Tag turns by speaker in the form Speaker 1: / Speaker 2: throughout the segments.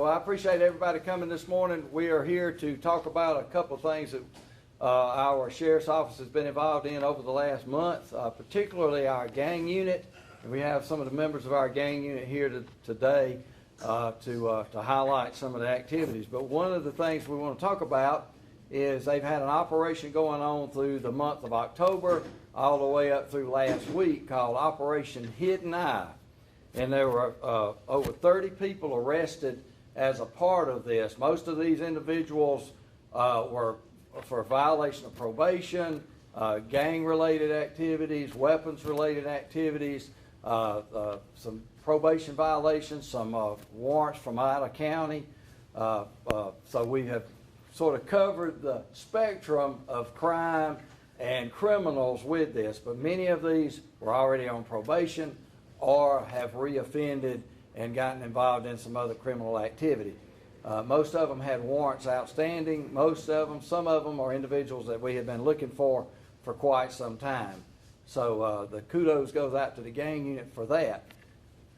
Speaker 1: Well, I appreciate everybody coming this morning. We are here to talk about a couple of things that our sheriff's office has been involved in over the last month, particularly our gang unit. And we have some of the members of our gang unit here today to highlight some of the activities. But one of the things we want to talk about is they've had an operation going on through the month of October all the way up through last week called Operation Hidden Eye. And there were over 30 people arrested as a part of this. Most of these individuals were for violation of probation, gang-related activities, weapons-related activities, some probation violations, some warrants from out of county. So we have sort of covered the spectrum of crime and criminals with this, but many of these were already on probation or have reoffended and gotten involved in some other criminal activity. Most of them had warrants outstanding. Some of them are individuals that we have been looking for quite some time. So the kudos goes out to the gang unit for that.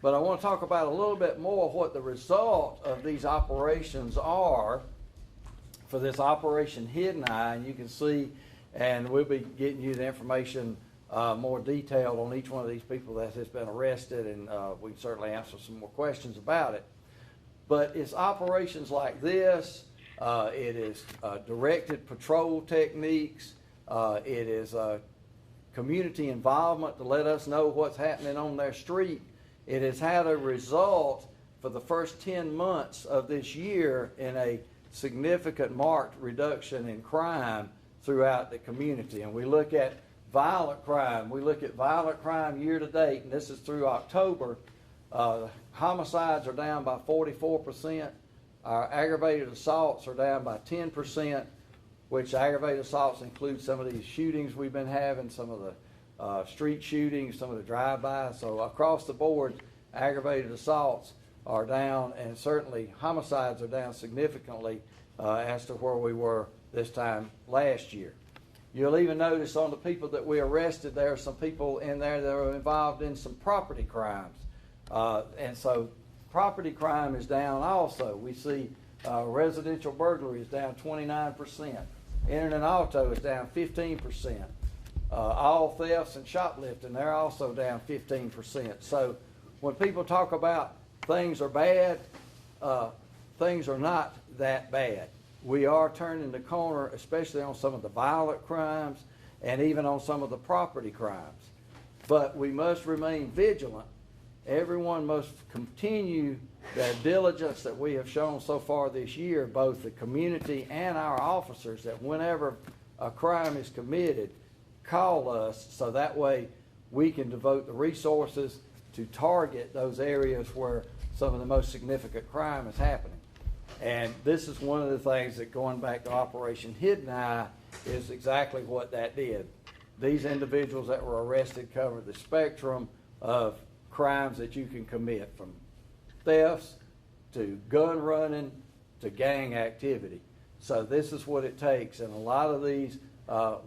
Speaker 1: But I want to talk about a little bit more what the result of these operations are for this Operation Hidden Eye. And you can see, and we'll be getting you the information more detailed on each one of these people that has been arrested, and we can certainly answer some more questions about it. But it's operations like this. It is directed patrol techniques. It is community involvement to let us know what's happening on their street. It has had a result for the first 10 months of this year in a significant marked reduction in crime throughout the community. And we look at violent crime. We look at violent crime year to date, and this is through October. Homicides are down by 44%. Our aggravated assaults are down by 10%, which aggravated assaults include some of these shootings we've been having, some of the street shootings, some of the drive-bys. So across the board, aggravated assaults are down, and certainly homicides are down significantly as to where we were this time last year. You'll even notice on the people that we arrested, there are some people in there that are involved in some property crimes. And so property crime is down also. We see residential burglary is down 29%. Internet auto is down 15%. All thefts and shoplifting, they're also down 15%. So when people talk about things are bad, things are not that bad. We are turning the corner, especially on some of the violent crimes and even on some of the property crimes. But we must remain vigilant. Everyone must continue the diligence that we have shown so far this year, both the community and our officers, that whenever a crime is committed, call us so that way we can devote the resources to target those areas where some of the most significant crime is happening. And this is one of the things that, going back to Operation Hidden Eye, is exactly what that did. These individuals that were arrested covered the spectrum of crimes that you can commit, from thefts to gun running to gang activity. So this is what it takes. And a lot of these,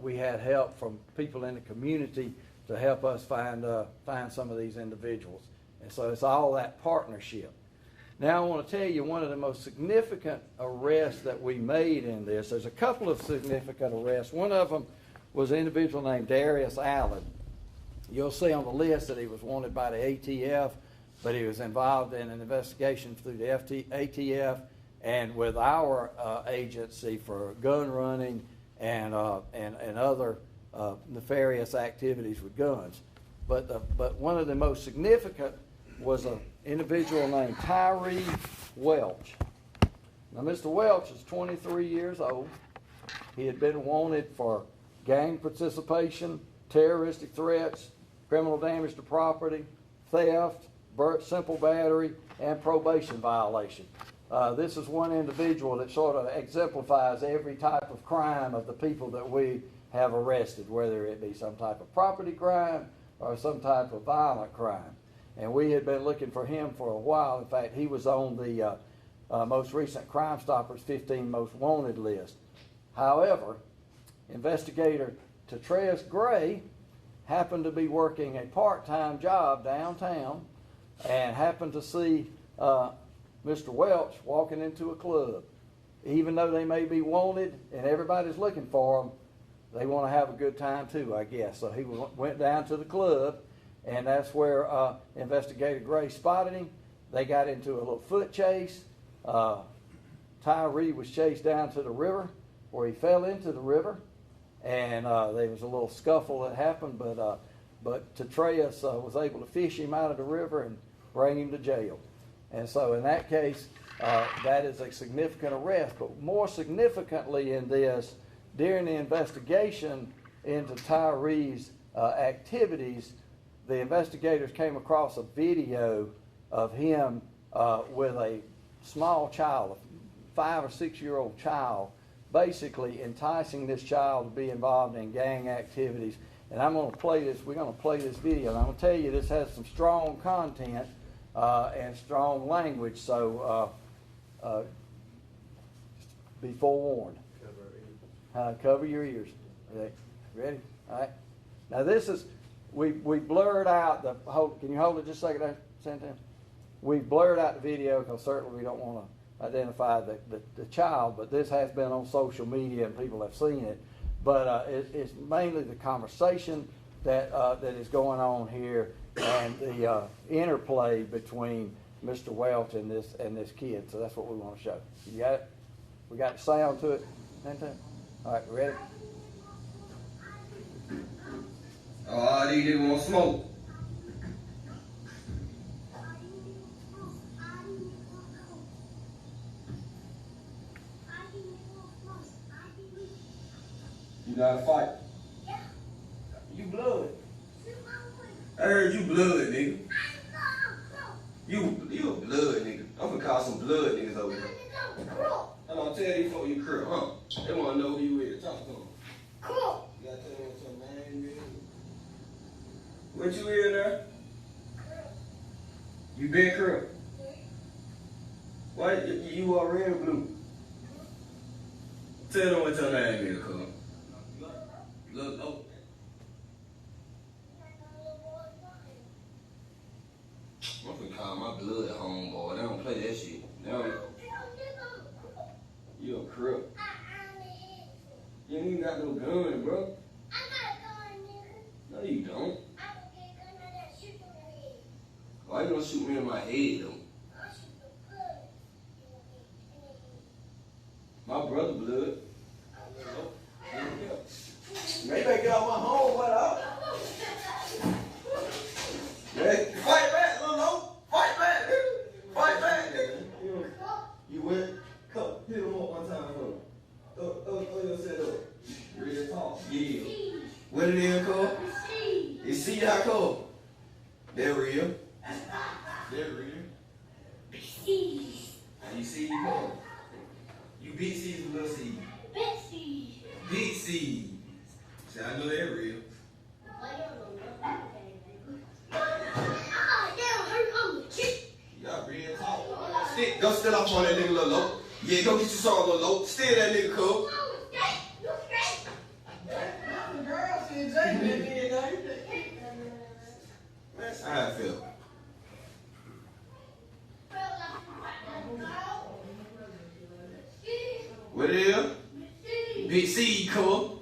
Speaker 1: we had help from people in the community to help us find some of these individuals. And so it's all that partnership. Now I want to tell you one of the most significant arrests that we made in this. There's a couple of significant arrests. One of them was an individual named Darius Allen. You'll see on the list that he was wanted by the ATF, but he was involved in an investigation through the ATF and with our agency for gun running and other nefarious activities with guns. But one of the most significant was an individual named Tyree Welch. Now, Mr. Welch is 23 years old. He had been wanted for gang participation, terroristic threats, criminal damage to property, theft, simple battery, and probation violation. This is one individual that sort of exemplifies every type of crime of the people that we have arrested, whether it be some type of property crime or some type of violent crime. And we had been looking for him for a while. In fact, he was on the most recent Crime Stoppers 15 Most Wanted list. However, investigator Tyree Gray happened to be working a part-time job downtown and happened to see Mr. Welch walking into a club. Even though they may be wanted and everybody's looking for them, they want to have a good time too, I guess. So he went down to the club, and that's where Investigator Gray spotted him. They got into a little foot chase. Tyree was chased down to the river, where he fell into the river, and there was a little scuffle that happened, but Tyree was able to fish him out of the river and bring him to jail. And so in that case, that is a significant arrest. But more significantly in this, during the investigation into Tyree's activities, the investigators came across a video of him with a small child, a 5 or 6 year old child, basically enticing this child to be involved in gang activities. And I'm going to play this. We're going to play this video. And I'm going to tell you, this has some strong content and strong language. So be forewarned. Cover your ears. Ready? All right. Now this is, we blurred out the whole. Can you hold it just a second there, Santan? We blurred out the video because certainly we don't want to identify the child, but this has been on social media and people have seen it. But it's mainly the conversation that is going on here and the interplay between Mr. Welch and this kid. So that's what we want to show. You got it? We got the sound to it? All right, ready?
Speaker 2: Oh, these niggas want smoke. You gotta fight. You blood. I heard you blood, nigga. You a blood nigga. I'm gonna call some blood niggas over here. I'm gonna tell you before you curl, huh? They wanna know who you is. Talk to them. Cool. You gotta tell them what's your name is. What you in there? You been curl? Why you are red or blue? Tell them what your name is, cuz. Look, oh. I'm finna call my blood homeboy. They don't play that shit. They don't. You a crook. You ain't even got no gun, bro. I got a gun, nigga. No, you don't. I don't get a gun, I gotta shoot you in the head. Why you gonna shoot me in my head, though? I'll shoot the blood. My brother blood. Maybe I get off my home, what up? Hey, fight back, little low. Fight back, nigga. Fight back, nigga. You went? Come, hit him up one time for me. Throw yourself up. Real talk. Yeah. What it is, cuz? It's C. How cuz? They're real. They're real. You see, cuz? You big C's with little C. Big C. Big C. See, I know they're real. Y'all real talk. Stick, go sit off on that nigga, little low. Yeah, go get you some, little low. Steal that nigga, cuz. That's how I feel. What it is? Big C, cuz.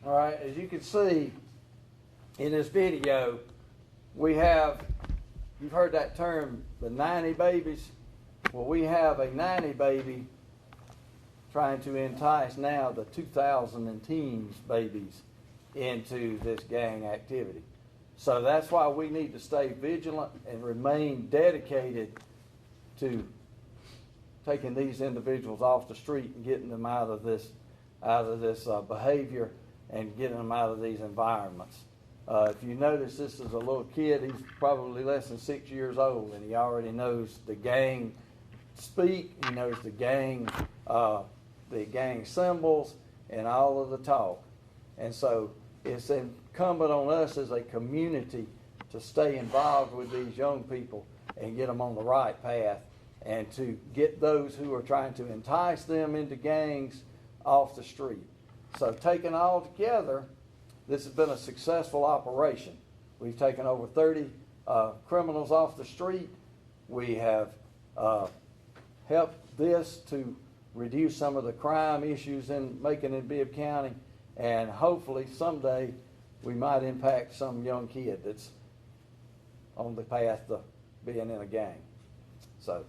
Speaker 1: All right, as you can see in this video, we have, you've heard that term, the 90 babies. Well, we have a 90 baby trying to entice now the 2000 and teens babies into this gang activity. So that's why we need to stay vigilant and remain dedicated to taking these individuals off the street and getting them out of this behavior and getting them out of these environments. If you notice, this is a little kid. He's probably less than 6 years old, and he already knows the gang speak. He knows the gang symbols and all of the talk. And so it's incumbent on us as a community to stay involved with these young people and get them on the right path, and to get those who are trying to entice them into gangs off the street. So taken all together, this has been a successful operation. We've taken over 30 criminals off the street. We have helped this to reduce some of the crime issues in Macon and Bibb County, and hopefully someday we might impact some young kid that's on the path to being in a gang. So